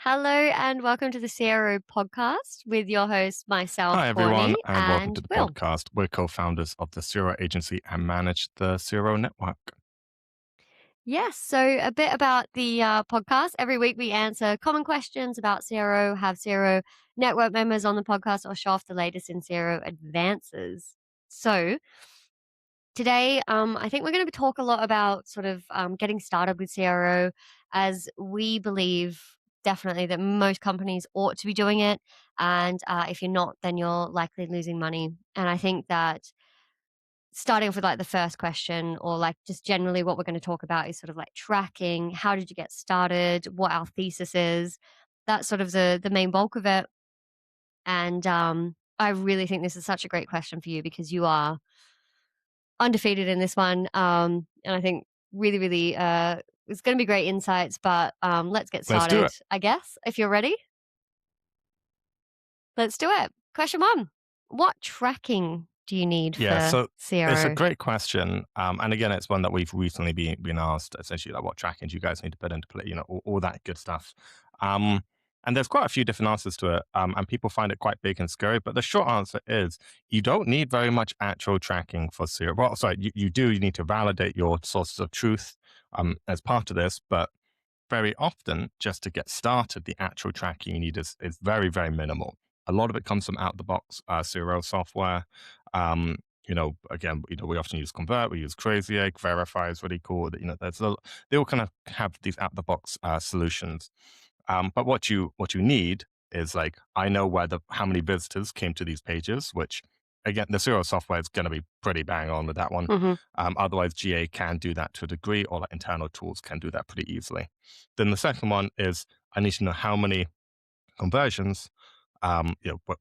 Hello and welcome to the CRO Podcast with your host, myself, Hi, everyone, Courtney, and welcome and to the Will. podcast. We're co founders of the CRO agency and manage the CRO network. Yes, so a bit about the podcast. Every week we answer common questions about CRO, have CRO network members on the podcast, or show off the latest in CRO advances. So today, I think we're going to talk a lot about sort of getting started with CRO, as we believe definitely that most companies ought to be doing it. And if you're not, then you're likely losing money. And I think that starting off with like the first question, or like just generally what we're going to talk about, is sort of like tracking. How did you get started? What our thesis is. That's sort of the main bulk of it. And I really think this is such a great question for you because you are undefeated in this one. And I think really, really, it's going to be great insights. But let's get Let's do started, it. I guess. If you're ready, let's do it. Question one: what tracking do you need Yeah, for so it's a CRO? great question. And again, it's one that we've recently been asked essentially, like, what tracking do you guys need to put into play? All that good stuff. Um, and there's quite a few different answers to it. And people find it quite big and scary. But the short answer is you don't need very much actual tracking for CRO. Well, sorry, you do. You need to validate your sources of truth as part of this. But very often, just to get started, the actual tracking you need is very, very minimal. A lot of it comes from out the box CRO software. Again, we often use Convert, we use Crazy Egg, Verify is really cool. They all kind of have these out the box solutions. But what you need is, like, I know how many visitors came to these pages, which again, the CRO software is going to be pretty bang on with that one. Hmm. Otherwise, GA can do that to a degree, or like internal tools can do that pretty easily. Then the second one is I need to know how many conversions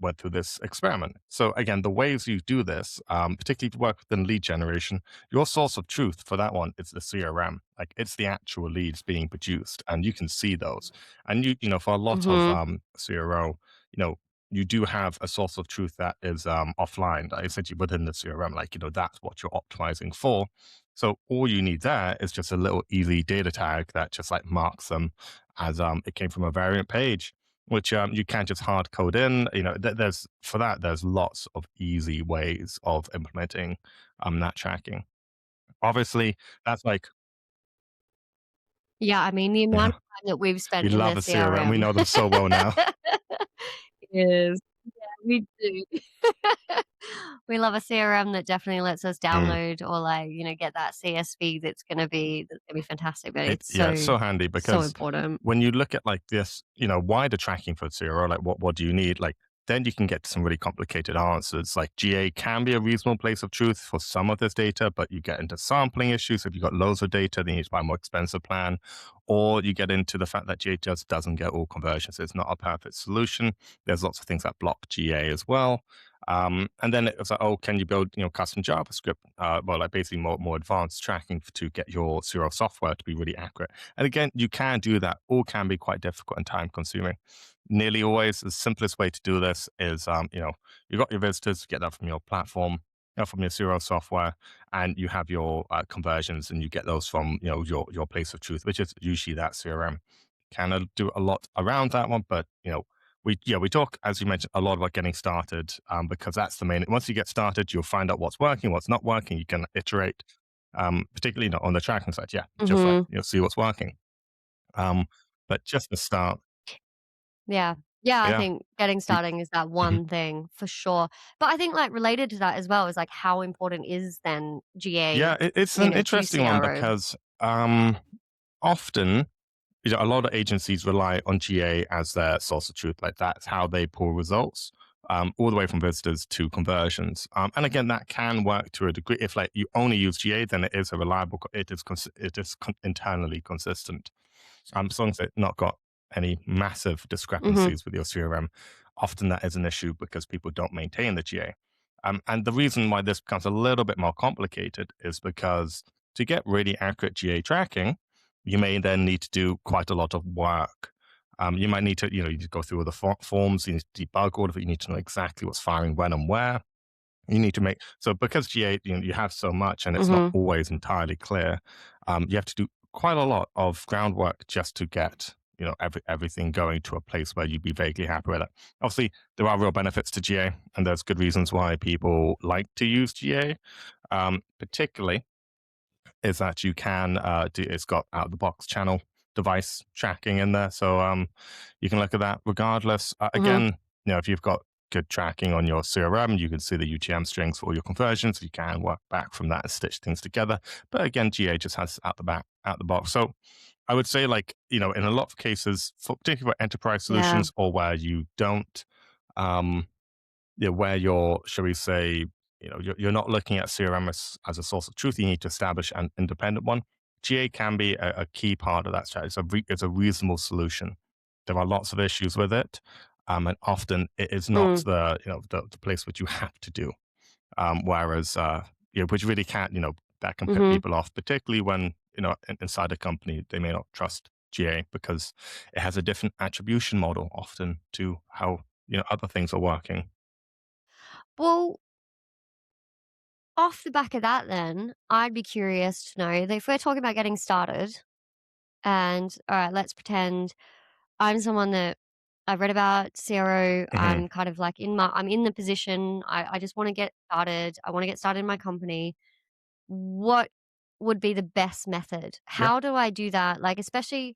went through this experiment. So again, the ways you do this, particularly to work within lead generation, your source of truth for that one is the CRM. Like, it's the actual leads being produced, and you can see those. And for a lot of Hmm. CRO, you do have a source of truth that is offline, like, essentially within the CRM. Like, that's what you're optimizing for. So all you need there is just a little easy data tag that just like marks them as it came from a variant page, which you can't just hard code in. There's lots of easy ways of implementing that tracking. Obviously, that's like, Yeah, I mean, the amount yeah, of time that we've we spent in love the a CRM. We CRM know them so well now. is, yeah, we do. We love a CRM that definitely lets us Mm. download or like, get that CSV that's gonna be fantastic, but it's Yeah, it's so, so handy so because important. when you look at like this, wider tracking for CRO, like what do you need? Like, then you can get to some really complicated answers. Like, GA can be a reasonable place of truth for some of this data, but you get into sampling issues. If you've got loads of data, then you need to buy a more expensive plan. Or you get into the fact that GA just doesn't get all conversions. It's not a perfect solution. There's lots of things that block GA as well. And then it's like, oh, can you build, custom JavaScript? Like basically more advanced tracking to get your CRO software to be really accurate. And again, you can do that. All can be quite difficult and time consuming. Nearly always, the simplest way to do this is, you got your visitors, get that from your platform, from your CRO software, and you have your conversions, and you get those from, your place of truth, which is usually that CRM. Kind of do a lot around that one, but we talk, as you mentioned, a lot about getting started, because that's the main. Once you get started, you'll find out what's working, what's not working. You can iterate, particularly on the tracking side. Yeah, just like Mhm. see what's working. Um, but just to start, Yeah. Yeah, I yeah, think getting we, starting is that mhm. one thing for sure. But I think, like, related to that as well is, like, how important is then GA, Yeah, it's an to interesting one CRO? because often, a lot of agencies rely on GA as their source of truth. Like, that's how they pull results, all the way from visitors to conversions. And again, that can work to a degree. If like you only use GA, then it is a reliable. Internally consistent. As long as it's not got any massive Mhm. discrepancies with your CRM, often that is an issue because people don't maintain the GA. And the reason why this becomes a little bit more complicated is because to get really accurate GA tracking, you may then need to do quite a lot of work. You might need to, you need to go through all the forms, you need to debug all of it, you need to know exactly what's firing when and where. You need to make so because GA, you have so much and it's not Mhm. always entirely clear. You have to do quite a lot of groundwork just to get everything going to a place where you'd be vaguely happy with it. Obviously, there are real benefits to GA, and there's good reasons why people like to use GA. Particularly is that you can it's got out of the box channel device tracking in there, so you can look at that regardless. Hmm. Again, if you've got good tracking on your CRM, you can see the UTM strings for all your conversions. You can work back from that and stitch things together. But again, GA just has out the box. So I would say, like, in a lot of cases, particularly for enterprise Yeah. solutions or where you don't, um, where you're, shall we say, you're not looking at CRM as a source of truth. You need to establish an independent one. GA can be a key part of that strategy. It's a reasonable solution. There are lots of issues with it, and often it is not Mm. the place which you have to do. Whereas, which really can't, that can put Hmm. people off, particularly when, inside a company, they may not trust GA because it has a different attribution model often to how, other things are working. Well, off the back of that, then I'd be curious to know that if we're talking about getting started, and all right, let's pretend I'm someone that I've read about CRO. Hmm. I'm kind of like I'm in the position. I just want to get started. I want to get started in my company. What would be the best method? Yeah. How do I do that? Like, especially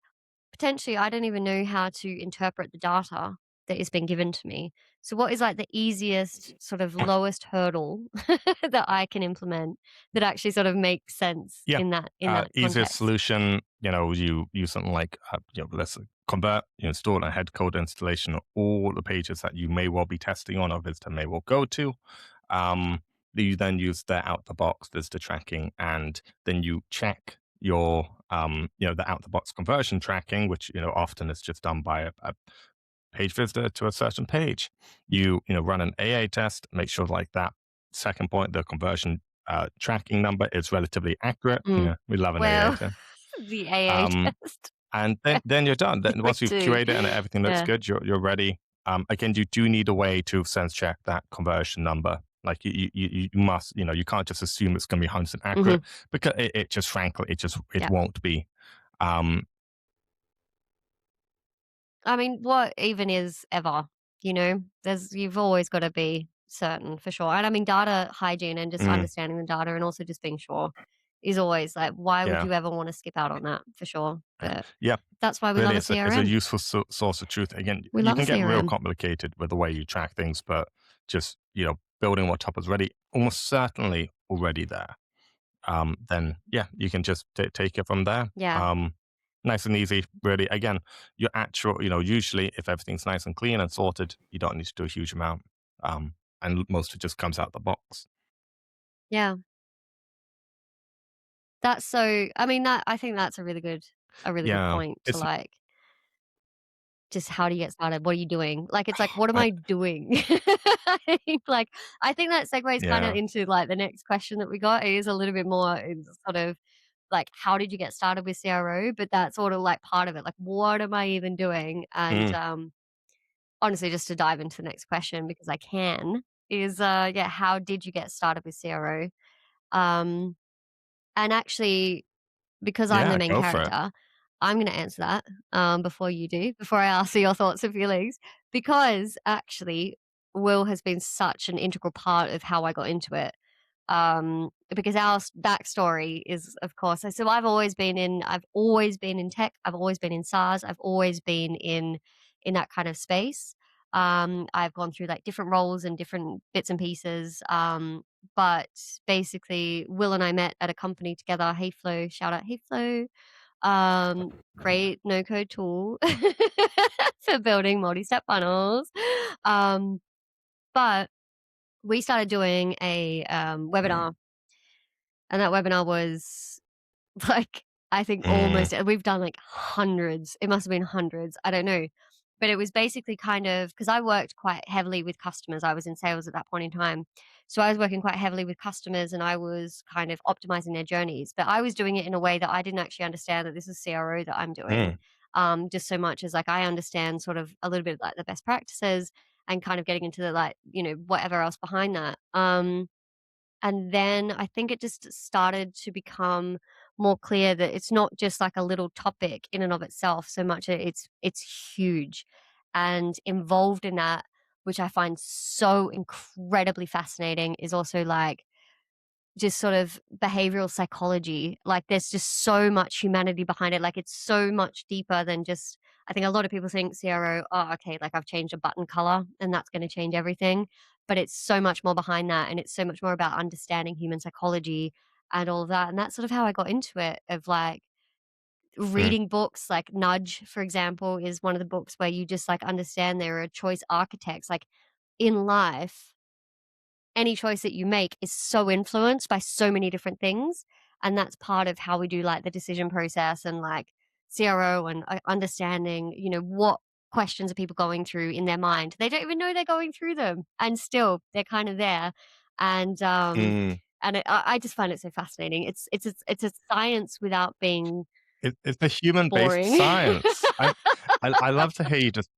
potentially, I don't even know how to interpret the data that is being given to me. So, what is like the easiest, sort of lowest hurdle that I can implement that actually sort of makes sense Yeah. in that Easiest context? solution, you use something like, let's convert, install a head code installation of all the pages that you may well be testing on or visitor may well go to. Um, you then use their out the box visitor tracking, and then you check your, the out the box conversion tracking, which, often is just done by a page visitor to a certain page. Run an AA test, make sure like that second point, the conversion tracking number is relatively accurate. Mm. Yeah, we love an AA Well, test. the AA Um, test. and then you're done. Then We once you've do. curated and everything looks Yeah. good, you're ready. Again, you do need a way to sense check that conversion number. Like you must, you can't just assume it's going to be 100% accurate Mhm. because it just, frankly, it Yeah. won't be. Um, I mean, what even is ever, you know? You've always gotta be certain for sure. And I mean, data hygiene and just mm, understanding the data and also just being sure is always like, why would yeah, you ever wanna skip out on that for sure? But yeah. that's why we Really, love a it's a CRM. useful source of truth. Again, We you love a can get real CRM. complicated with the way you track things, but just, building what top is ready, almost certainly already there. Then yeah, you can just take it from there. Yeah. Nice and easy, really. Again, your actual, usually if everything's nice and clean and sorted, you don't need to do a huge amount. And most of it just comes out the box. Yeah. That's so I mean, that I think that's a really good Yeah, point to, it's like, just how do you get started? What are you doing? Like, it's like, what am I, I doing? Like, I think that segues kinda yeah, into, like, the next question that we got. It is a little bit more in sort of, like, how did you get started with CRO? But that's sort of, like, part of it. Like, what am I even doing? And, mm, honestly, just to dive into the next question because I can, is, yeah, how did you get started with CRO? Um, and actually because I'm the yeah, main go for it. character, I'm gonna answer that, before you do, before I ask you your thoughts and feelings, because actually, Will has been such an integral part of how I got into it. Because our backstory is, of course, so I've always been in tech, I've always been in SaaS, I've always been in that kind of space. I've gone through like different roles and different bits and pieces. But basically, Will and I met at a company together. HeyFlow, shout out HeyFlow. Great no code tool for building multi step funnels. Um, but we started doing a webinar, and that webinar was like, I think Mm, we've done like hundreds. It must have been hundreds. I don't know. But it was basically kind of because I worked quite heavily with customers. I was in sales at that point in time. So I was working quite heavily with customers and I was kind of optimizing their journeys. But I was doing it in a way that I didn't actually understand that this is CRO that I'm doing. mm, Just so much as like I understand sort of a little bit like the best practices and kind of getting into the like, whatever else behind that. And then I think it just started to become more clear that it's not just like a little topic in and of itself so much it's huge and involved in that, which I find so incredibly fascinating, is also like just sort of behavioral psychology. Like there's just so much humanity behind it. Like it's so much deeper than just, I think a lot of people think CRO, oh, okay, like I've changed a button color and that's going to change everything. But it's so much more behind that. And it's so much more about understanding human psychology and all of that. And that's sort of how I got into it, of like Mm. reading books. Like Nudge, for example, is one of the books where you just like understand there are choice architects. Like in life, any choice that you make is so influenced by so many different things, and that's part of how we do like the decision process and like CRO and understanding, what questions are people going through in their mind. They don't even know they're going through them, and still they're kind of there. And Mm. I just find it so fascinating. It's a science without being It's a human-based boring. science. I love to hear you just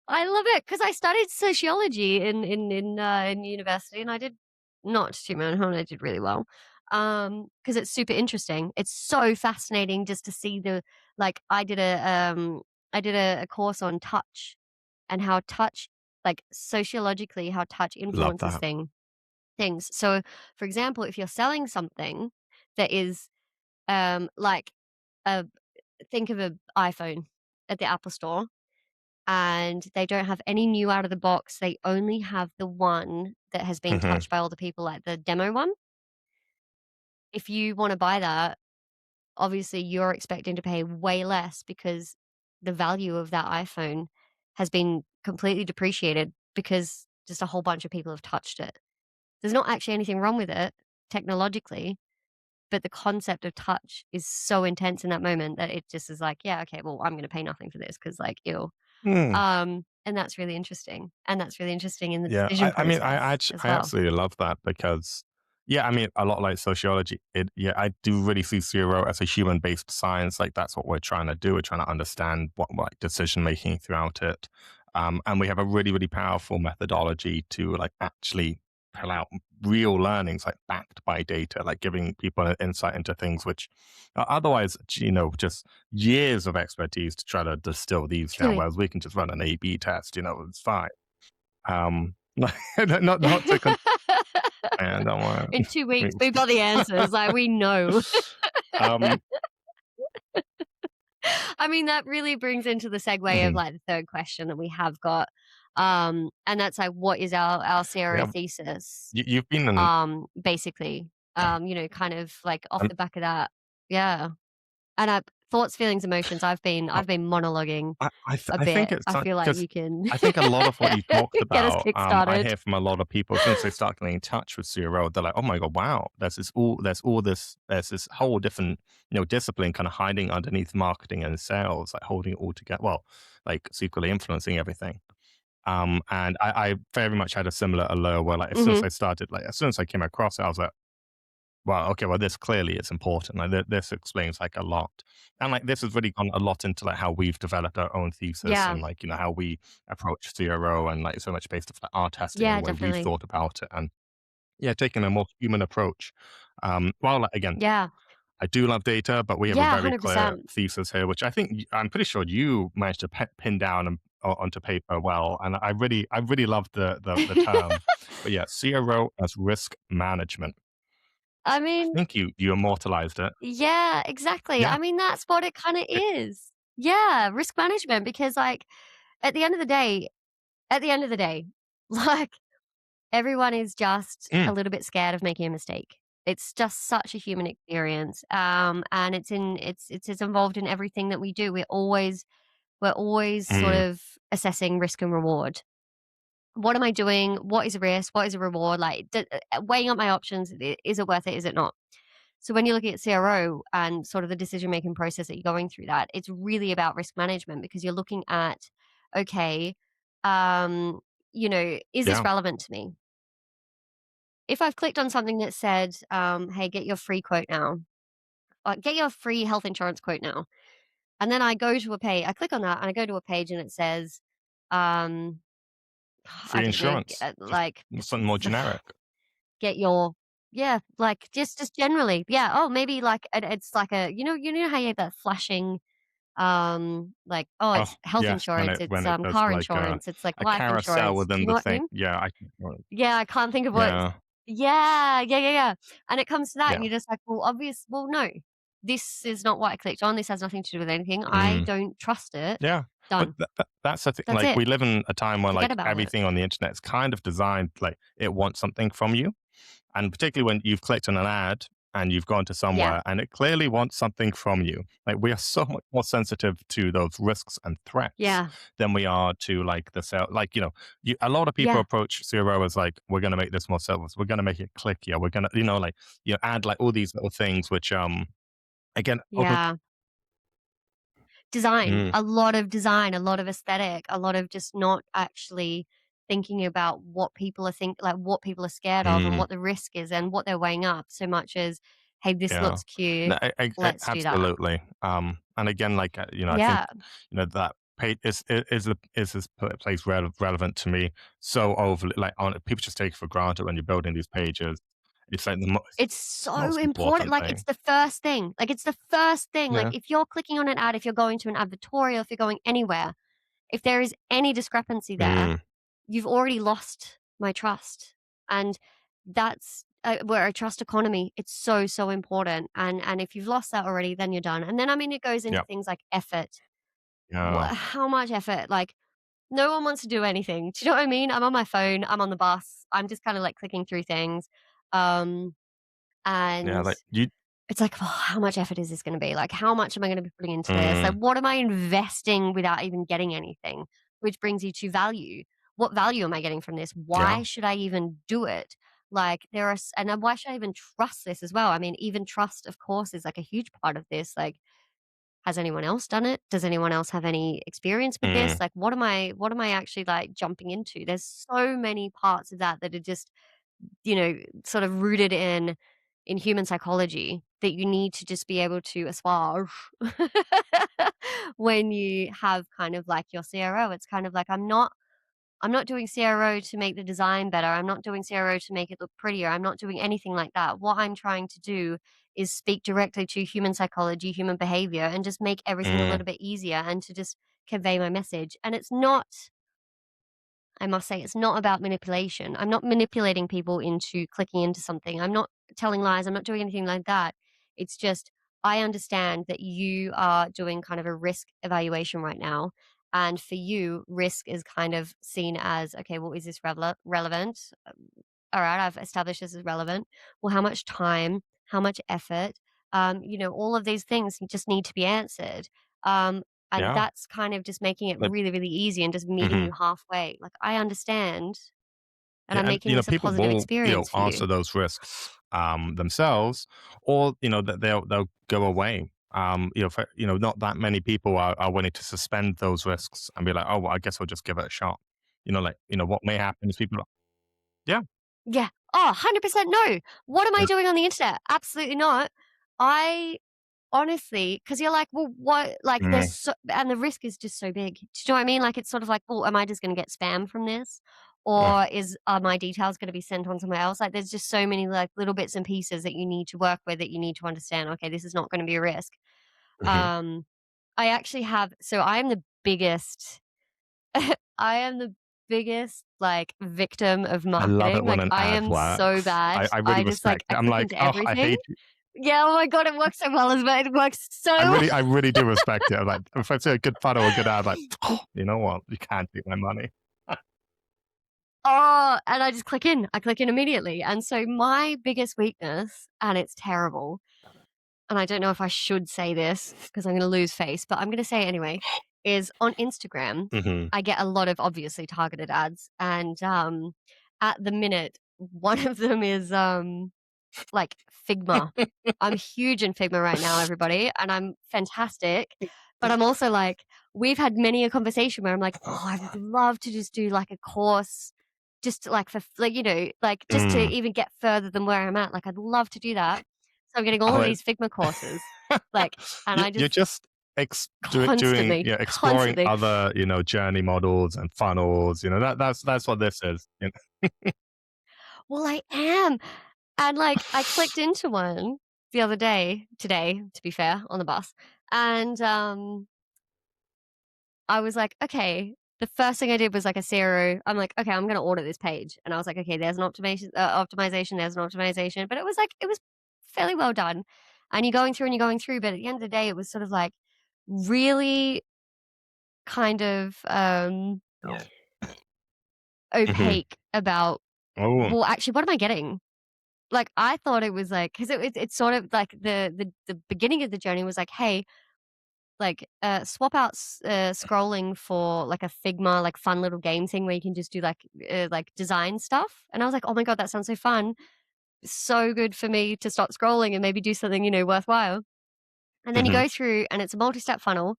I love it because I studied sociology in university, and I did not too much. I did really well, because it's super interesting. It's so fascinating just to see the like. I did a course on touch and how touch, like sociologically, how touch love influences that. things. So, for example, if you're selling something that is like a think of an iPhone at the Apple Store, and they don't have any new out of the box. They only have the one that has been Mhm. touched by all the people, like the demo one. If you want to buy that, obviously you're expecting to pay way less because the value of that iPhone has been completely depreciated because just a whole bunch of people have touched it. There's not actually anything wrong with it technologically, but the concept of touch is so intense in that moment that it just is like, yeah, okay, well, I'm going to pay nothing for this because, like, ew. Mm. And that's really interesting, and that's really interesting in the Yeah, decision I mean, process as I well. absolutely love that because, yeah, I mean, a lot like sociology, yeah, I do really see CRO as a human-based science. Like that's what we're trying to do. We're trying to understand what like decision making throughout it, and we have a really, really powerful methodology to like actually pull out real learnings, like backed by data, like giving people an insight into things which are otherwise, just years of expertise to try to distill these down. Truly. Whereas we can just run an A/B test, it's fine. Not to and don't In want 2 weeks, we've got the answers, like, we know. um, I mean, that really brings into the segue of, mhm, like, the 3rd question that we have got, and that's, like, what is our CRO yeah, thesis? you've been in Basically, kind of, like, off um, the back of that. Yeah. And, thoughts, feelings, emotions, I've been monologuing a I think bit. it's I feel like because you can I think a lot of what you talked get us about, I kick-started. hear from a lot of people as soon as they start getting in touch with CRO, they're like, "Oh my god, wow, there's this whole different, discipline kind of hiding underneath marketing and sales, like holding it all together, well, like secretly influencing everything." And I very much had a similar allure where, like, Mhm. as soon as I came across it, I was like, "Wow, okay, well, this clearly is important. Like, this explains like a lot." And like, this has really gone a lot into like how we've developed our own thesis Yeah. and like, how we approach CRO and like so much based off like our testing and the Yeah, way we've definitely. thought about it. And yeah, taking a more human approach. While like, again, Yeah. I do love data, but we have a Yeah, very clear 100%. thesis here, which I'm pretty sure you managed to pin down and, onto paper well. And I really love the term. But yeah, CRO as risk management. I I mean, think you immortalized it. yeah, exactly. Yeah. I mean, that's what it kinda It, is. Yeah, risk management, because, like, at the end of the day at the end of the day, like, everyone is just a mm, little bit scared of making a mistake. It's just such a human experience, and it's involved in everything that we do. We're always sort mm, of assessing risk and reward. What am I doing? What is a risk? What is a reward? Like, weighing up my options, is it worth it? Is it not? So when you're looking at CRO and sort of the decision making process that you're going through, that it's really about risk management, because you're looking at, okay, um, is this yeah. relevant to me? If I've clicked on something that said, "Hey, get your free quote now," get your free health insurance quote now, and then I click on that and I go to a page and it says, um, I Free don't know, insurance. Just like something more generic. get your Yeah, like, just generally. Yeah, oh, maybe, like, it's like a you know how you have that flashing, like, oh, Oh, it's health yes, insurance, when it's, it does car like insurance, it's, like, a life carousel insurance. Do within you know the what I thing. mean? Yeah, Yeah, I can't think of what yeah, yeah, yeah, yeah, yeah, and it comes to that, and yeah. you're just like, well, no. This is not what I clicked on, this has nothing to do with anything, I Mm. don't trust it. Yeah, but Done. that's the thing. That's Like, it. we live in a time where Forget like about it. everything on the internet is kind of designed like it wants something from you, and particularly when you've clicked on an ad and you've gone to Yeah, somewhere and it clearly wants something from you. Like, we are so much more sensitive to those risks and threats yeah, than we are to like the sale. Like, a lot of people yeah, approach CRO as like, we're going to make this more service, we're going to make it clickier, we're going to, like, add like all these little things which again over. yeah. Design, Mm, a lot of design, a lot of aesthetic, a lot of just not actually thinking about what people are like, what people are scared of and mm. what the risk is and what they're weighing up so much as, "Hey, this Yeah. looks cute. No, Let's do that." absolutely. And again, like, I think, Yeah. that page is this place relevant to me so overly, like, on people just take it for granted when you're building these pages. It's like the It's so most important, important like, it's thing. the first thing, like, it's the first thing, like, Yeah. if you're clicking on an ad, if you're going to an advertorial, if you're going anywhere, if there is any discrepancy there, Mm, you've already lost my trust. And that's we're a trust economy. It's so, so important. And if you've lost that already, then you're done. And then, I mean, it goes into yeah. things like effort. Yeah. How much effort? Like, no one wants to do anything. Do you know what I mean? I'm on my phone, I'm on the bus, I'm just kind of like clicking through things. Um, Yeah, and like, you it's like, "Oh, how much effort is this gonna be? Like, how much am I gonna be putting into this? Like, mm, what am I investing without even getting anything?" Which brings you to value. What value am I getting from this? yeah. Why should I even do it? Like, there are and then why should I even trust this as well? I mean, even trust, of course, is, like, a huge part of this. Like, has anyone else done it? Does anyone else have any experience with Mm, this? Like, what am I actually, like, jumping into? There's so many parts of that that are just, sort of rooted in human psychology that you need to just be able to assuage when you have kind of like your CRO. It's kind of like I'm not doing CRO to make the design better. I'm not doing CRO to make it look prettier. I'm not doing anything like that. What I'm trying to do is speak directly to human psychology, human behavior, and just make everything a mm, little bit easier and to just convey my message. And it's not, I must say, it's not about manipulation. I'm not manipulating people into clicking into something. I'm not telling lies. I'm not doing anything like that. It's just, I understand that you are doing kind of a risk evaluation right now. And for you, risk is kind of seen as, okay, well, is this relevant? All right, I've established this is relevant. Well, how much time, how much effort, all of these things just need to be answered. Um, and yeah. that's kind of just making it Like, really, really easy and just meeting mhm. you halfway. Like, I understand, and Yeah, I'm and making this a people positive will, experience for answer you. those risks themselves, or that they'll go away. Not that many people are willing to suspend those risks and be like, oh, well, I guess we'll just give it a shot. Like, what may happen is people, yeah, Yeah. Oh, 100% no. What am I yeah, doing on the internet? Absolutely not. I honestly, because you're like, well, what? Like, there's mm, so, and the risk is just so big. Do you know what I mean? Like, it's sort of like, well, am I just going to get spam from this, mm, or are my details going to be sent on somewhere else? Like, there's just so many like little bits and pieces that you need to work with that you need to understand. Okay, this is not going to be a risk. mhm. Um, I actually have. So I am the biggest. I am the biggest like victim of I love it marketing. when Like, an I ad am so works. bad. I really I just like respect I it. I'm click like, into oh, I everything. hate you. Yeah, oh my god, it works so well, Isabel. It works I so really do respect it. I'm like, if I see a good photo or a good ad, like, you know what, you can't take my money. oh, and I just click in. I click in immediately. And so my biggest weakness, and it's terrible, and I don't know if I should say this because I'm gonna lose face, but I'm gonna say it anyway, is on Instagram, Hmm. I get a lot of obviously targeted ads. And at the minute, one of them is like Figma. I'm huge in Figma right now, everybody, and I'm fantastic. But I'm also like, we've had many a conversation where I'm like, oh, I would love to just do like a course, just to, like for like like just to Mm. even get further than where I'm at. Like, I'd love to do that. So I'm getting all of Oh, these Figma courses, like, and I you're just just doing, exploring constantly. other, journey models and funnels. That's what this is. Well, I am. And, like, I clicked into one the other day today, to be fair, on the bus, and, I was like, "Okay." The first thing I did was, like, a CRO. I'm like, "Okay, I'm gonna audit this page." And I was like, "Okay, there's an optimization, there's an optimization." But it was fairly well done. And you're going through, but at the end of the day, it was sort of, like, really kind of, Mhm. opaque about, Oh, well, actually, what am I getting? Like, I thought it was, like, 'cause it's sort of like the beginning of the journey was like, "Hey, like, swap out scrolling for, like, a Figma, like, fun little game thing where you can just do, like, design stuff." And I was like, "Oh my god, that sounds so fun. So good for me to stop scrolling and maybe do something, worthwhile." And then you mhm. go through and it's a multi-step funnel,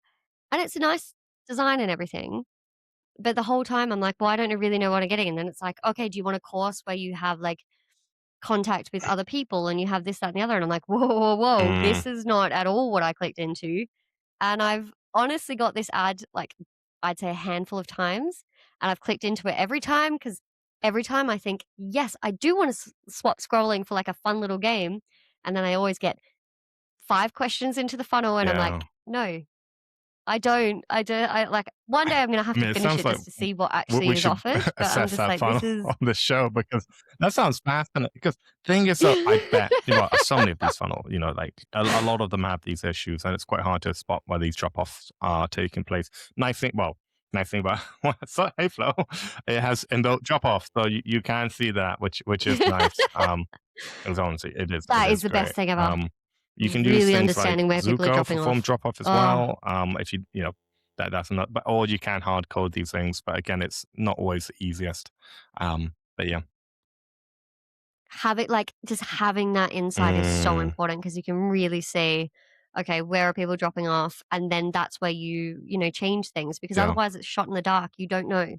and it's a nice design and everything, but the whole time I'm like, "Well, I don't really know what I'm getting." And then it's like, "Okay, do you want a course where you have, like, contact with other people and you have this, that, and the other?" And I'm like, "Whoa, whoa, whoa, Mm, this is not at all what I clicked into." And I've honestly got this ad, like, I'd say a handful of times, and I've clicked into it every time because every time I think, "Yes, I do wanna swap scrolling for, like, a fun little game," and then I always get 5 questions into the funnel, and I'm yeah. like, "No, I don't. Like, one day I'm gonna have I to mean, it finish sounds it like just to see what we actually is should offered," but I'm assess just that like, "This funnel is." on the show because that sounds fascinating. Because thing is, I bet, well, so many of these funnel, like a lot of them have these issues, and it's quite hard to spot where these drop offs are taking place. Nice thing about so, hey Flo, it has inbuilt drop off, so you can see that, which is nice. As honestly, it That is is the best great. thing about You can use really things like understanding where people are Zuko for dropping form off. drop off as Oh. well. If that's not, but or you can hard code these things, but again, it's not always the easiest. But yeah. Just having that insight is so Mm, important because you can really see, okay, where are people dropping off? And then that's where change things because yeah. otherwise it's shot in the dark. You don't know.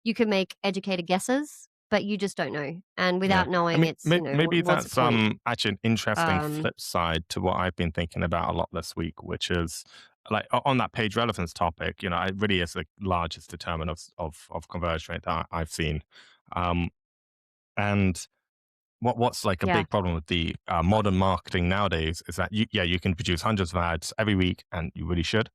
You can make educated guesses, but you just don't know. And Yeah, without I knowing, mean, it's, maybe what's the that's point? actually an interesting Um, flip side to what I've been thinking about a lot this week, which is like on that page relevance topic. It really is the largest determinant of conversion rate that I've seen. Um, and what's like a yeah, big problem with the modern marketing nowadays is that you can produce hundreds of ads every week, and you really should.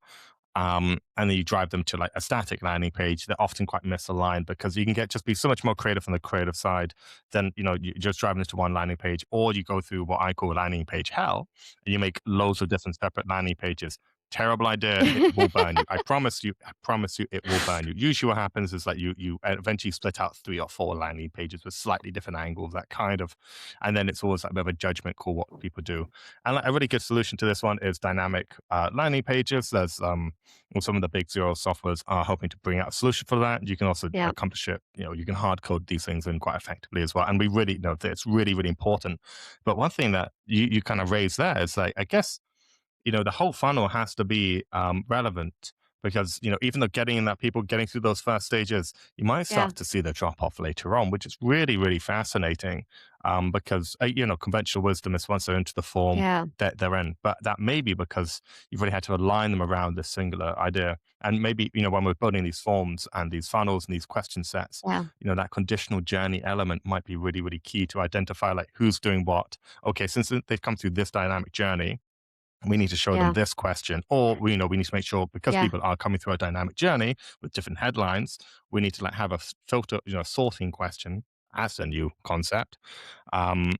And then you drive them to like a static landing page. They're often quite misaligned because you can be so much more creative on the creative side than you just driving this to one landing page, or you go through what I call landing page hell, and you make loads of different separate landing pages. Terrible idea. It will burn you. I promise you. I promise you, it will burn you. Usually, what happens is that you eventually split out 3 or 4 landing pages with slightly different angles, that kind of, and then it's always like a bit of a judgment call what people do. And like, a really good solution to this one is dynamic landing pages. There's well, some of the big zero softwares are hoping to bring out a solution for that. You can also yeah, accomplish it. You can hard code these things in quite effectively as well. And we really know that it's really, really important. But one thing that you kind of raised there is like, I guess the whole funnel has to be relevant because even though getting that people getting through those first stages, you might yeah, start to see the drop off later on, which is really really fascinating. Because conventional wisdom is once they're into the form yeah, that they're in, but that may be because you've really had to align them around this singular idea. And maybe when we're building these forms and these funnels and these question sets, yeah, that conditional journey element might be really really key to identify like who's doing what. Okay, since they've come through this dynamic journey, we need to show them yeah, this question, or we need to make sure because yeah, people are coming through a dynamic journey with different headlines, we need to like have a filter, sorting question as a new concept um,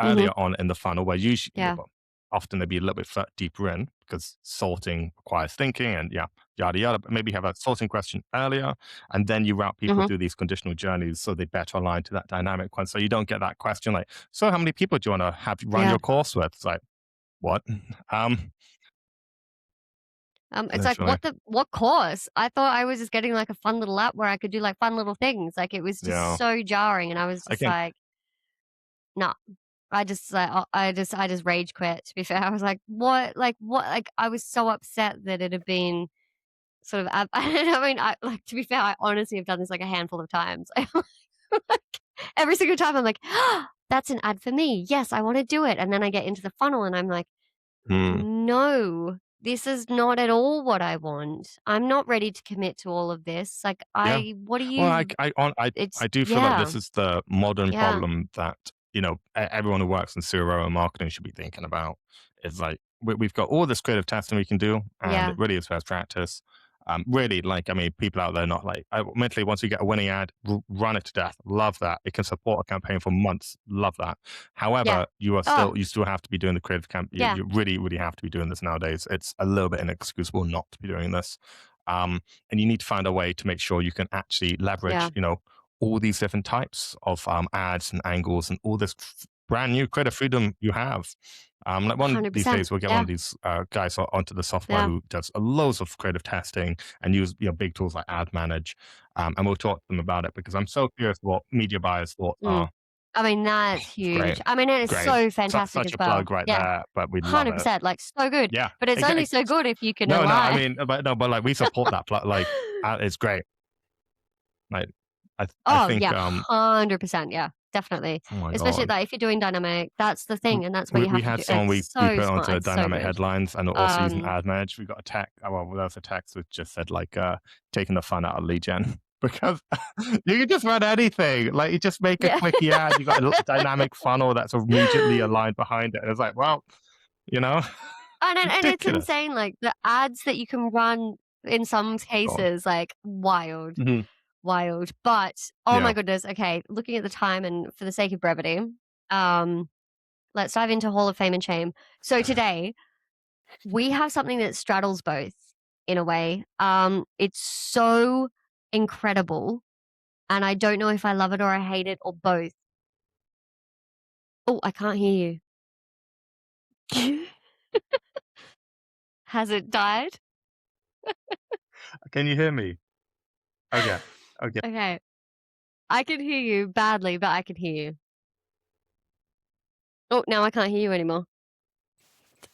hmm, earlier on in the funnel, where usually, yeah, well, often they'd be a little bit deeper in because sorting requires thinking and yeah, yada yada. But maybe have a sorting question earlier, and then you route people hmm, through these conditional journeys so they better align to that dynamic one. So you don't get that question like, so how many people do you want to have run yeah. your course with? It's like what? Um, It's like, Literally. what course? I thought I was just getting, like, a fun little app where I could do, like, fun little things, like, it was just Yeah. so jarring, and I was just Again, like, "Nah." I just rage quit, to be fair. I was like, "What?" What?" Like, I was so upset that it had been sort of ab I mean, to be fair, I honestly have done this, like, a handful of times. Like, every single time, I'm like, "That's an ad for me. Yes, I wanna do it," and then I get into the funnel, and I'm like, hmm, no, this is not at all what I want. I'm not ready to commit to all of this. yeah. What do Well, you I it's do feel like yeah, this is the modern yeah, problem that, everyone who works in CRO and marketing should be thinking about is like we've got all this creative testing we can do, and Yeah. it really is best practice. Really, like, I mean, people out there not like, mentally, once you get a winning ad, run it to death. Love that. It can support a campaign for months. Love that. Yeah. However, Oh, you still have to be doing the creative camp. yeah. You really, really have to be doing this nowadays. It's a little bit inexcusable not to be doing this. And you need to find a way to make sure you can actually Yeah. leverage, all these different types of ads and angles and all this brand new creative freedom you have. Like one of these 100%. days, we'll get one Yeah. of these guys onto the software Yeah. who does loads of creative testing and use big tools like Ad Manage, and we'll talk to them about it because I'm so curious what media buyers' thoughts Mm. are. I mean, that's It's great, huge. I mean, it is great, so fantastic such as a well. plug right Yeah. there, but we love it. 100%. Like, so good. Yeah, But it's only so good if you can no, I align. mean, but no, but like we support that. Like, it's great. Like, I Oh, think, yeah. 100%. Yeah. Definitely. oh my Especially god. like if you're doing dynamic, that's the thing. And that's what you We have to had do. someone It's we so put smart. onto It's so dynamic good. headlines and also using Ad Manage. We got a text. Well, there was a text which just said like taking the fun out of lead gen because you can just run anything. Like you just make a Yeah. quickie ad. You got a dynamic funnel that's immediately aligned behind it, and it's like, well, you know, And it's ridiculous. insane, like, the ads that you can run in some God. cases, like, wild, Mhm. wild. But, oh my Yeah. goodness, okay, looking at the time and for the sake of brevity, um, let's dive into Hall of Fame and Shame. So today, we have something that straddles both in a way. It's so incredible, and I don't know if I love it or I hate it or both. Oh, I can't hear you. Has it died? Can you hear me? Okay. Okay. Okay. I can hear you badly, but I can hear you. Oh, now I can't hear you anymore.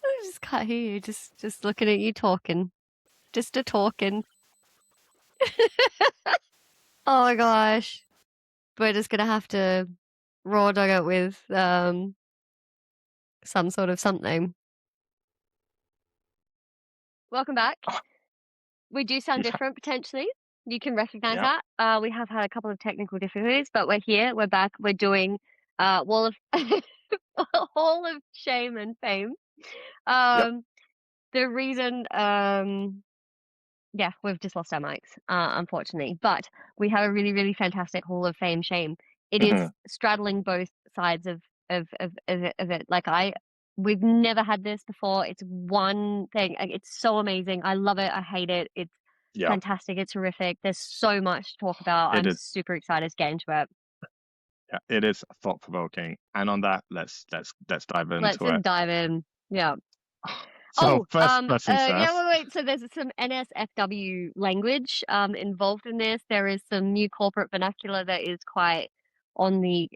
I just can't hear you. Just looking at you talking. Just a talking. Oh my gosh. We're just gonna have to raw dog it with some sort of something. Welcome back. We do sound Yeah. different potentially. You can recognize Yeah. that. We have had a couple of technical difficulties, but we're here. We're back. We're doing Wall of Hall of Shame and Fame. Yep. The reason yeah, we've just lost our mics, unfortunately. But we have a really, really fantastic Hall of Fame shame. It is Mhm. straddling both sides of it. Like we've never had this before. It's one thing. It's so amazing. I love it. I hate it. It's Yeah. fantastic. It's horrific. There's so much to talk about. It I'm is. super excited to get into it. Yeah, it is thought provoking. And on that, let's dive Let's into it. dive in. Yeah. So Oh, first things yeah, first. wait. So there's some NSFW language involved in this. There is some new corporate vernacular that is quite on the,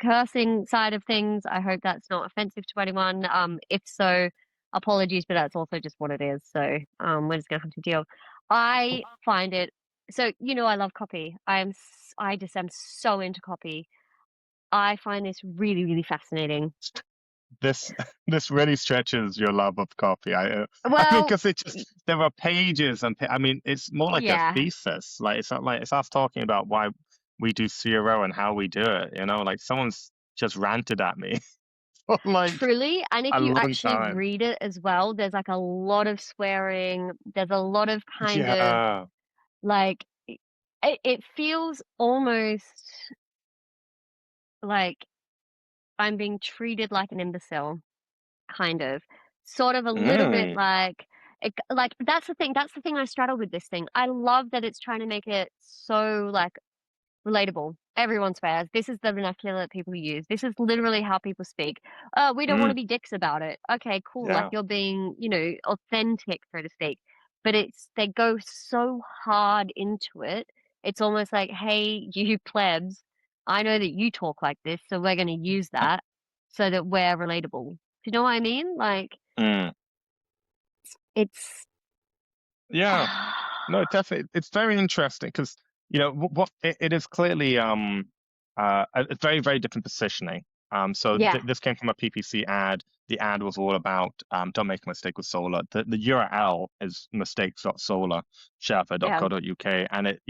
cursing side of things. I hope that's not offensive to anyone. If so, apologies, but that's also just what it is. So, we're just gonna have to deal. I find it so, I love copy. I just am so into copy. I find this really, really fascinating. This this really stretches your love of copy. I mean, Well, because it just there are pages and I mean, it's more like a yeah. thesis. Like it's not like it's us talking about why we do CRO and how we do it. Like someone's just ranted at me for like Truly, and if a you long actually time. read it as well, there's like a lot of swearing. There's a lot of kind of Yeah. like it feels almost like I'm being treated like an imbecile, kind of. Sort of a little bit Mm. like that's the thing. That's the thing I straddle with this thing. I love that it's trying to make it so like relatable. Everyone swears. This is the vernacular that people use. This is literally how people speak. We don't want Mm. to be dicks about it. Okay, cool. Like Yeah. you're being, authentic, so to speak. But they go so hard into it. It's almost like, hey, you plebs, I know that you talk like this, so we're going to use that so that we're relatable. Do you know what I mean? Like, Mm. it's. Yeah. No, definitely. It's very interesting because what it is clearly a very very different positioning. So Yeah. this came from a PPC ad. The ad was all about don't make a mistake with solar. The URL is Yeah. mistakes.solar.sherpa.co.uk, and it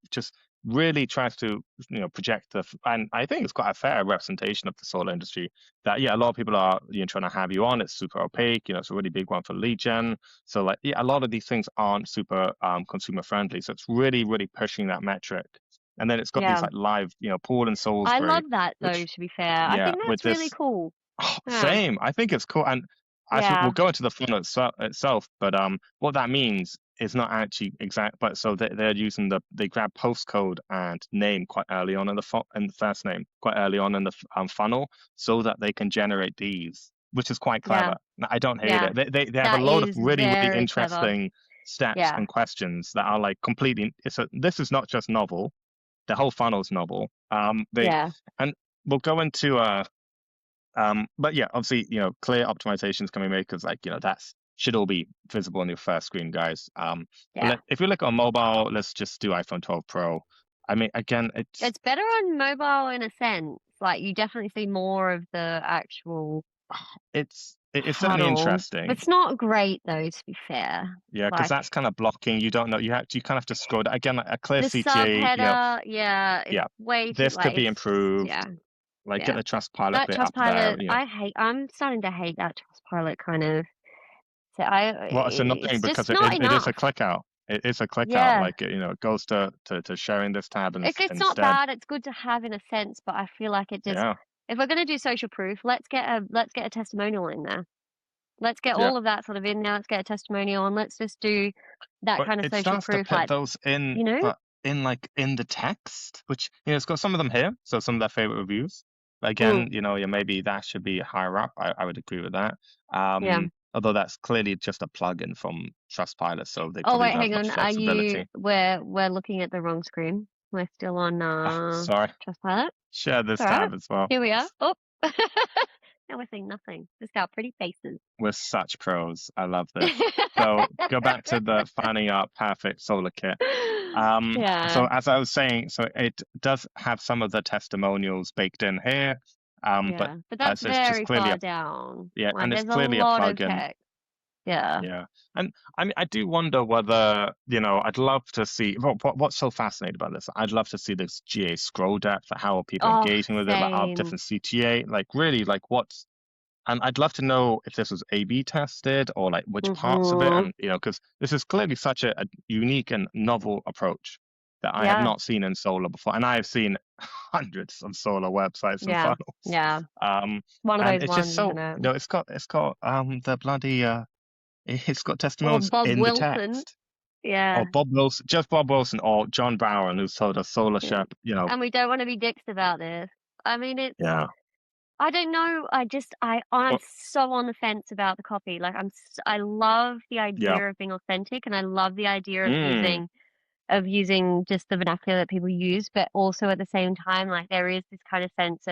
just really tries to project and I think it's quite a fair representation of the solar industry. That a lot of people are trying to have you on. It's super opaque. It's a really big one for lead gen. So like a lot of these things aren't super consumer friendly. So it's really really pushing that metric. And then it's got these Yeah. like live Paul and I Salisbury, love that though, which to be fair. I think with that's really this. cool. Oh, Yeah. same. I think it's cool, and we'll Yeah. go into the funnel itself. But what that means is not actually exact. But so they're using they grab postcode and name quite early on in the first name quite early on in the funnel, so that they can generate these, which is quite Yeah. clever. I don't hate Yeah. it. They have a That load of is really really very clever. interesting steps Yeah. and questions that are like completely. This is not just novel. The whole funnel is novel. They Yeah. and we'll go into but yeah, obviously, clear optimizations can be made because, like, that's should all be visible on your first screen, guys. But Yeah. if you look on mobile, let's just do iPhone 12 Pro. I mean, again, It's better on mobile in a sense. Like you definitely see more of the actual it's certainly funnel. interesting. It's not great though, to be fair. Yeah, because Like that's kind of blocking. You don't know. You kind of have to scroll down. Again, like a clear the CTA. subheader, yeah, it's Yeah, way too this could like be it's improved. yeah, Like get yeah. the trust pilot That bit up there. Trustpilot, I'm starting to hate that Trustpilot kind of. So Well, it's annoying it's because just it not is it is enough. a click out. It is a click out. Yeah. Like it goes to sharing this tab It's not instead. bad. It's good to have in a sense, but I feel like it just Yeah. if we're gonna do social proof, let's get a testimonial in there. Let's get Yeah. all of that sort of in there. Let's get a testimonial and let's just do that But kind of it social starts to proof, put like those in, you know? but in like in the text, which it's got some of them here, so some of their favorite reviews. But Mm, again, maybe that should be higher up. I would agree with that. yeah. Although that's clearly just a plugin from Trustpilot, so they Oh probably wait, don't have hang much on. Are you flexibility. we're looking at the wrong screen. We're still on Oh, sorry. Trustpilot. Share It's this all right. tab as well. Here we are. Oh. Now we're seeing nothing. Just our pretty faces. We're such pros. I love this. So go back to the finding our perfect solar kit. So Yeah, as I was saying, so it does have some of the testimonials baked in here, but yeah. But that's so it's just very clearly far down. and Like it's there's a clearly a lot of plugin. text. Yeah. Yeah, and I mean, I do wonder whether I'd love to see what's so fascinating about this. I'd love to see this GA scroll depth. How are people Oh, engaging with it? Like, are same. different CTA like really like what's and I'd love to know if this was A/B tested or like which parts of it, Mhm. and because this is clearly such a unique and novel approach that I have Yeah. not seen in solar before, and I have seen hundreds of solar websites and Yeah. funnels. Yeah. Um, One of and those it's just ones, so isn't it? it's got the bloody it's got Or testimonials Bob in the Wilson. text. Or Yeah. Bob Wilson, just Bob Wilson, or John Bowen, who's told us solar Yeah. shop, And we don't want to be dicks about this. I mean, yeah, I don't know. I'm or, so on the fence about the copy. Like I love the yeah, idea of being authentic and I love the idea mm, of using just the vernacular that people use, but also at the same time, like there is this kind of sense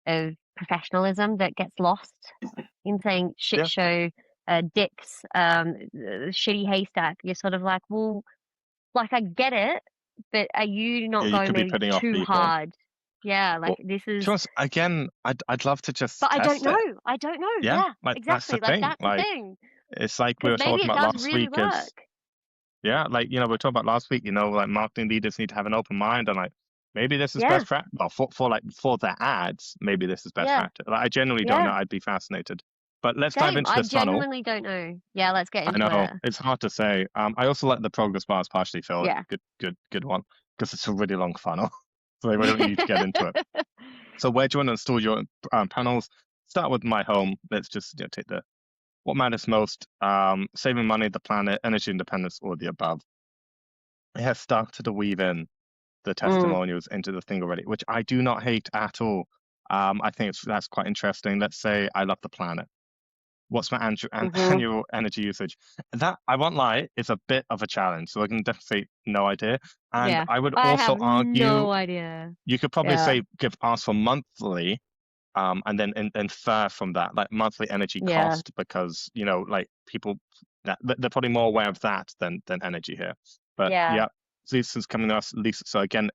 of professionalism that gets lost in saying shit yeah. show, dicks, shitty haystack. You're sort of like, well, like I get it, but are you Yeah, not you going could be maybe putting off too people. hard? Yeah, like Well, this to is, be honest, again, I'd love to just but I don't test know. it. I don't know. Yeah, Yeah, like that's the exactly. Like thing. that's the Like thing. it's like we Because were maybe talking it about does last really week is work. yeah, like we were talking about last week, like marketing leaders need to have an open mind and like maybe this is Yeah, best practice. Well, for their ads, maybe this is best yeah, practice. Like, I genuinely don't know. yeah. I'd be fascinated. But let's dive Same. into I this funnel. genuinely don't know. Yeah, let's get I into know it. it's hard to say. I also like the progress bars partially filled. Yeah. Good one because it's a really long funnel, so they really need to get into it. So where do you want to install your panels? Start with my home. Let's just take the what matters most: saving money, the planet, energy independence, or the above. It has started to weave in the Mm, testimonials into the thing already, which I do not hate at all. I think that's quite interesting. Let's say I love the planet. What's my mm-hmm. annual energy usage? That I won't lie, is a bit of a challenge. So I can definitely say no idea. And Yeah. I would I also have argue no idea. you could probably Yeah. say ask for monthly, and then infer from that like monthly energy Yeah. cost because like people that they're probably more aware of that than energy here. But Yeah. yeah, so this is coming to us. Lisa, so again,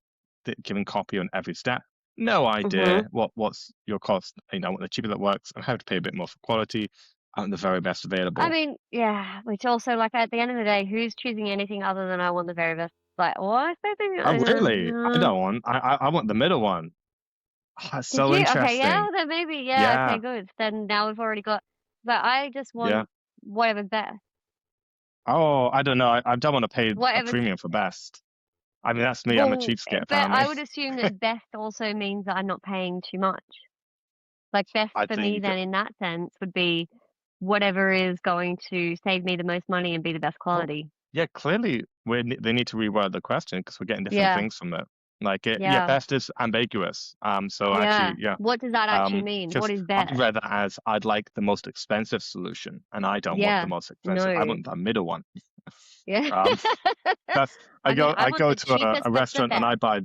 giving copy on every step. no Mhm. idea what's your cost. You know, the cheaper that works, I have to pay a bit more for quality and the very best I available. mean, yeah, which also, like, at the end of the day, who's choosing anything other than I want the very best? Like, oh, I say Oh, really? I don't want. I want the middle one. Oh, that's did so you? Okay, yeah, interesting. well, then maybe, yeah, okay, Yeah, good. Then now we've already got, but I just yeah. want whatever's best. Oh, I don't know. I don't want to pay a Whatever's, premium for best. I mean, that's me. I'm a well, cheapskate, but I apparently. would assume that best also means that I'm not paying too much. Like, best I for me think. then in that sense would be whatever is going to save me the most money and be the best Oh, quality. yeah. Clearly, they need to reword the question because we're getting different Yeah, things from it. Like, yeah, yeah, best is ambiguous. So yeah. actually, yeah. What does that actually mean? Because What is I best? read that as I'd like the most expensive solution, and I don't want the Yeah, most expensive. I no, want the middle one. yeah. Um, that's I I mean, go I I want go the to cheapest a but the restaurant and best. I buy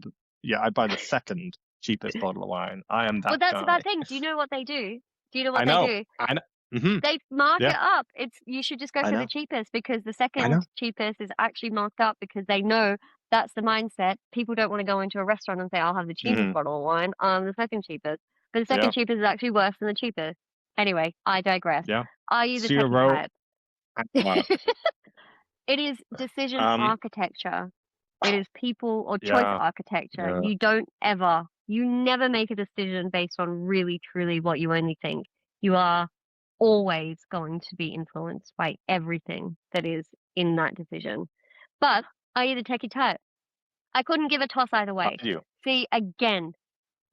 the second cheapest bottle of wine. I am Well, that that's the guy. bad thing. Do you know what they do? Do you know I what they know. do? I know. Hmm. They mark Yeah, it up. It's you should just go I for the know. cheapest because the I second know. cheapest is actually marked up because they know that's the mindset. People don't want to go into a restaurant and say, "I'll have the cheapest Hmm. bottle of wine." The second cheapest, but the second Yeah, cheapest is actually worse than the cheapest. Anyway, I digress. yeah. Are you the techie CRO. type? Wow. It is decision Um. architecture. It is people or choice Yeah. architecture. Yeah. You never make a decision based on really, truly what you only think. You are always going to be influenced by everything that is in that decision. But are you the techie type? I couldn't give a toss either How way. do you? See, again,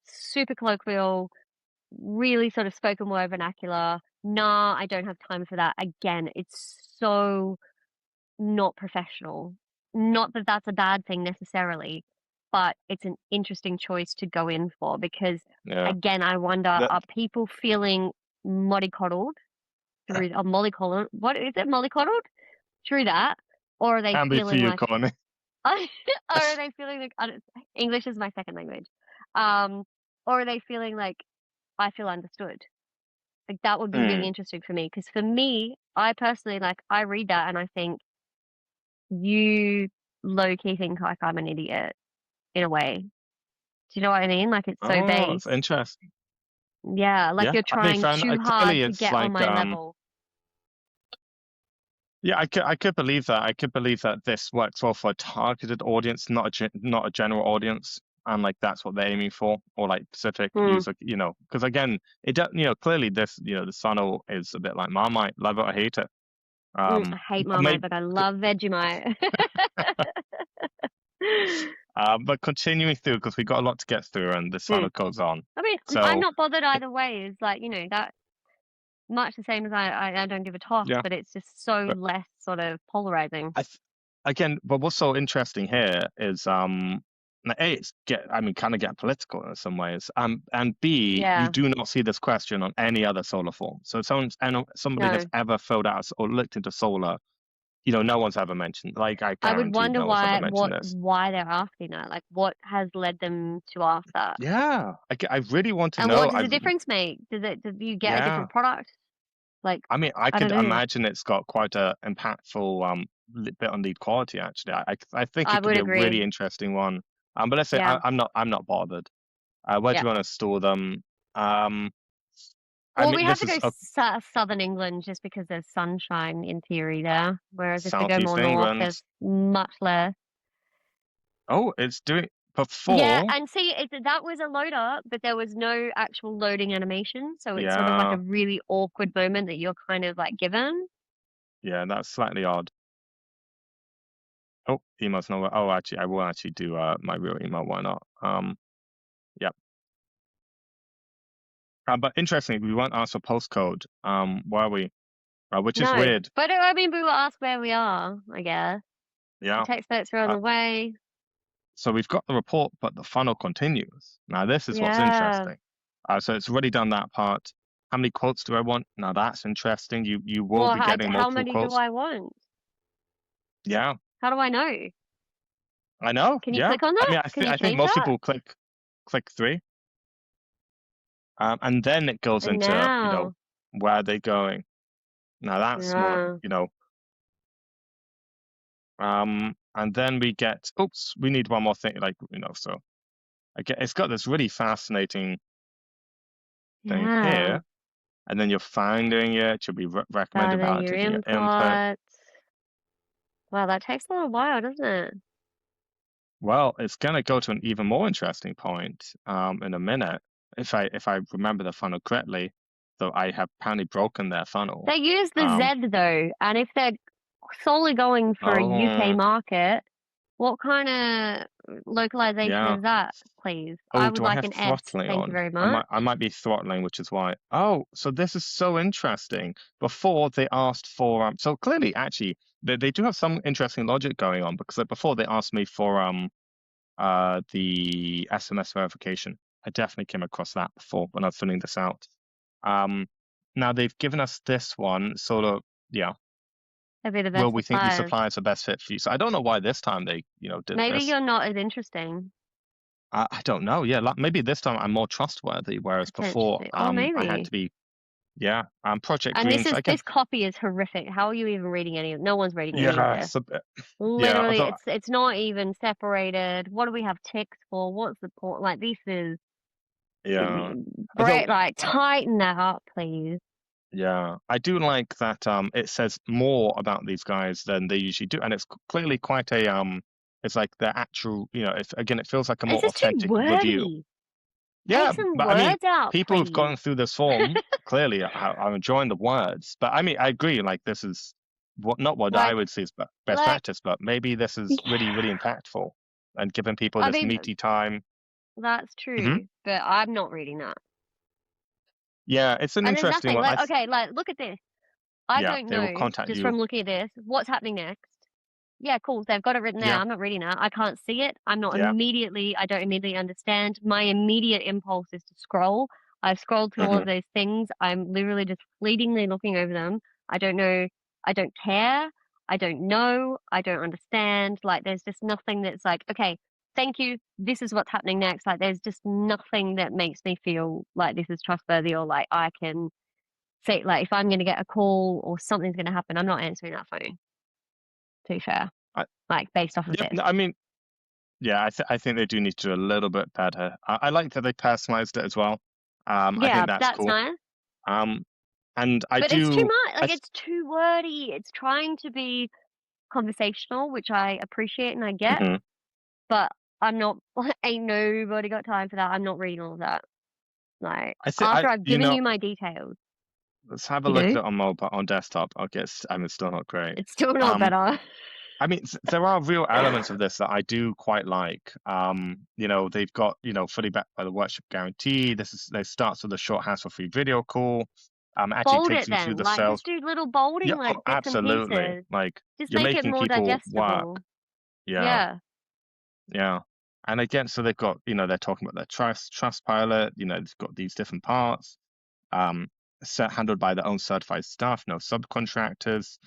super colloquial, really sort of spoken word vernacular. Nah, I don't have time for that. Again, it's so not professional. Not that that's a bad thing necessarily, but it's an interesting choice to go in for because, Yeah. again, I wonder, That are people feeling mollycoddled through or mollycoddled? What is it, mollycoddled through that, or are they can be for feeling you, like, Connie. or are they feeling like English is my second language, um, or are they feeling like I feel understood? Like that would be really Hmm. interesting for me because for me, I personally like I read that and I think you low key think like I'm an idiot in a way. Do you know what I mean? Like it's so Oh, base. it's interesting. Yeah, like Yeah, you're I mean, trying found too clearly hard to it's get on like my level. yeah, I could believe that. I could believe that this works well for a targeted audience, not a general audience, and like that's what they're aiming for, or like specific Mm, user, you know, because again, clearly this, the funnel is a bit like Marmite, love it or hate it. I hate Marmite, Maybe, but I love Vegemite. but continuing through because we got a lot to get through, and this Mm. funnel goes on. I mean, I'm So not bothered either way. It's like, that much the same as I don't give a toss, yeah, but it's just so but less sort of polarizing. again, but what's so interesting here is now, A, kind of get political in some ways. And B, you Yeah, do not see this question on any other solar form. So if somebody has no. ever filled out or looked into solar, no one's ever mentioned. Like I I would guarantee wonder no one's ever why mentioned this. why they're asking that. Like what has led them to ask that? Yeah, I really want to And what know. does a difference make? Do you get a Yeah. different product? Like, I mean, I I don't could know. imagine it's got quite a impactful bit on lead quality. Actually, I think I it could would be a really agree. interesting one. But let's say Yeah. I'm not bothered. Where do Yeah. you want to store them? Um, I Well, mean, we have this to go is a southern England just because there's sunshine in theory there. Whereas if we go Southeast more north, England. there's much less. Oh, it's doing Yeah, before. and see, that was a loader, but there was no actual loading animation. So it's sort of like a Yeah, really awkward moment that you're kind of like given. yeah, that's slightly odd. Oh, email's nowhere. Oh, actually, I will actually do my real email. Why not? Yeah. But interestingly, we won't ask for postcode. Where are we? Which is No, weird. but I mean, we will ask where we are, I guess. The Yeah. text notes are on Uh, the way. so we've got the report, but the funnel continues. Now, this is what's Yeah. interesting. So it's already done that part. How many quotes do I want? Now that's interesting. You will Well, be getting how multiple many do quotes. I want? Yeah, How do I know? I know. Can you Yeah. click on I that? mean, Can you I think change most that? people click three, and then it goes And into now, where are they going. Now that's smart. yeah. And then we get. Oops, we need one more thing. So again, it's got this really fascinating thing Yeah. here, and then you're finding it. You'll be recommended Gathering your validating your input. input. Wow, that takes a little while, doesn't it? Well, it's going to go to an even more interesting point in a minute. If I remember the funnel correctly, though I have apparently broken their funnel. They use the Um, Z though, and if they're solely going for a UK oh, market, what kind of localization yeah. is that, please? I Oh, would do I like have an S. throttling Thank you on? very I much. might be throttling, which is why. Oh, so this is so interesting. Before they asked for so clearly actually they do have some interesting logic going on because like before they asked me for the SMS verification. I definitely came across that before when I was filling this out. Um, now they've given us this one, sort of, yeah. That'd be the Will best we think these suppliers. suppliers are best fit for you? So I don't know why this time they, did Maybe this. you're not as interesting, I don't know. Yeah, like maybe this time I'm more trustworthy, whereas before, potentially. Or I had maybe. to be, yeah, Project And Green. So again, this copy is horrific. How are you even reading any of No one's reading any of yeah, this. yeah. Literally, Although, it's not even separated. What do we have ticks for? What's the point? Like this is yeah, great. although Like tighten that up, please. yeah, I do like that it says more about these guys than they usually do, and it's clearly quite a it's like the actual, it's again it feels like a It's more just too authentic review. wordy. Yeah, Take some but I mean, words out, people who've please. gone through this form clearly are enjoying the words. But I mean, I agree, like this is not what I Like, would say is best like, practice, but maybe this is really, really impactful and giving people I this mean, meaty time. that's Hmm. true, but I'm not reading that. Yeah, it's an And there's interesting nothing. one. Like, okay, like look at this. I Yeah, don't they will know contact just you. from looking at this what's happening next. Yeah, cool. They've got it written there. Yeah, I'm not reading that. I can't see it. yeah. I don't immediately understand. My immediate impulse is to scroll. I've scrolled through all Hmm. of those things. I'm literally just fleetingly looking over them. I don't know. I don't care. I don't know. I don't understand. Like, there's just nothing that's like, okay, thank you. This is what's happening next. Like, there's just nothing that makes me feel like this is trustworthy or like I can say, like, if I'm going to get a call or something's going to happen, I'm not answering that phone, to be fair, I, like, based off of yeah, this. no, I mean, yeah, I think they do need to do a little bit better. I like that they personalized it as well. I Yeah, think that's that's cool. nice. Um, and I But it's too do. much. I Like, it's too wordy. It's trying to be conversational, which I appreciate and I get, mhm. but I'm not, ain't nobody got time for that. I'm not reading all of that. Like, I think after I've given you my details, let's have a you look at know, it on mobile, on desktop. I guess I mean it's still not great. it's still not Um, better. I mean there are real elements of this that I do quite like. They've got fully backed by the workshop guarantee. This starts with a short hassle-free video call. Actually Bold takes it you through then. the Like, sales. just do little bolding, Yeah, oh, like, bits and absolutely. pieces. Like Just you're make it making more people work. digestible. Yeah, Yeah. yeah. And again, so they've got, they're talking about their trust pilot, they've got these different parts, um, handled by their own certified staff, no subcontractors.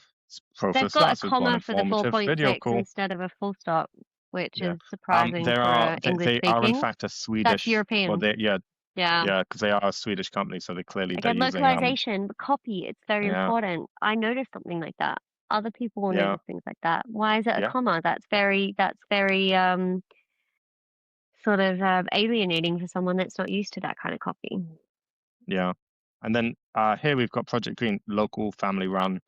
They've Process got a starts with one comma for the informative video 4.6 call. instead of a full stop, which Yeah. is surprising for English They are in speaking. fact a That's Swedish, well, European. Yeah. yeah, because they are a Swedish company, so they're Again, using, localization, copy, it's very yeah, important. I noticed something like that. Other people will yeah, notice things like that. Why is it a yeah, comma? That's very sort of alienating for someone that's not used to that kind of copy. yeah. And then here we've got Project Green, local family run.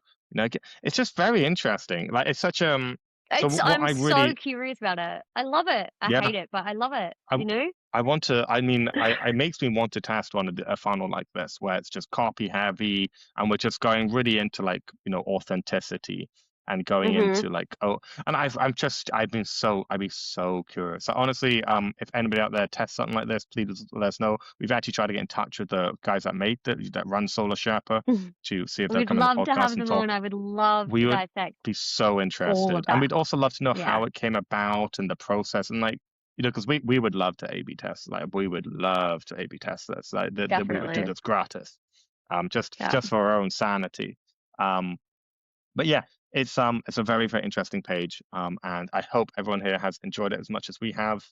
It's just very interesting. Like it's such so It's what I'm I so really, curious about it. I love it. I yeah. hate it, but I love it, I you know? I want to. I mean, it makes me want to test a funnel like this, where it's just copy heavy, and we're just going really into like authenticity and going Mhm. into like and I've been so curious. So honestly, if anybody out there tests something like this, please let us know. We've actually tried to get in touch with the guys that run Solar Sherpa to see if they'll We'd come on the love to podcast have and them talk. on. I would love We to would dissect be so all interested, of and that. we'd also love to know Yeah, how it came about and the process, and like because we would love to A/B test. Like we would love to A/B test this. Like that we would do definitely. this gratis, Yeah. just for our own sanity. Um, but yeah, it's a very very interesting page. And I hope everyone here has enjoyed it as much as we have.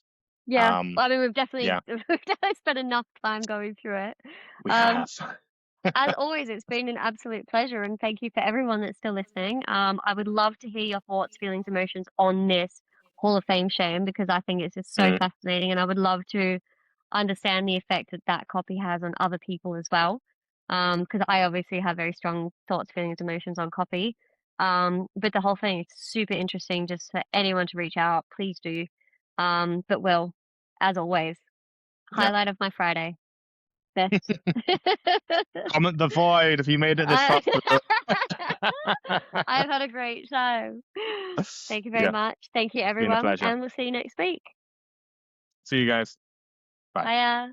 Yeah. Um, I mean, yeah, we've definitely spent enough time going through it. we Um, have. as always, it's been an absolute pleasure, and thank you for everyone that's still listening. I would love to hear your thoughts, feelings, emotions on this Hall of Fame shame because I think it's just so Mm. fascinating, and I would love to understand the effect that that copy has on other people as well. Because I obviously have very strong thoughts, feelings, emotions on copy. But the whole thing is super interesting. Just for anyone to reach out, please do. But Will, as always, Yeah. highlight of my Friday. Best. Comment the void if you made it this far. I've had a great time. Thank you very Yeah, much. Thank you, been a everyone, pleasure. and we'll see you next week. See you guys. Bye. Bye.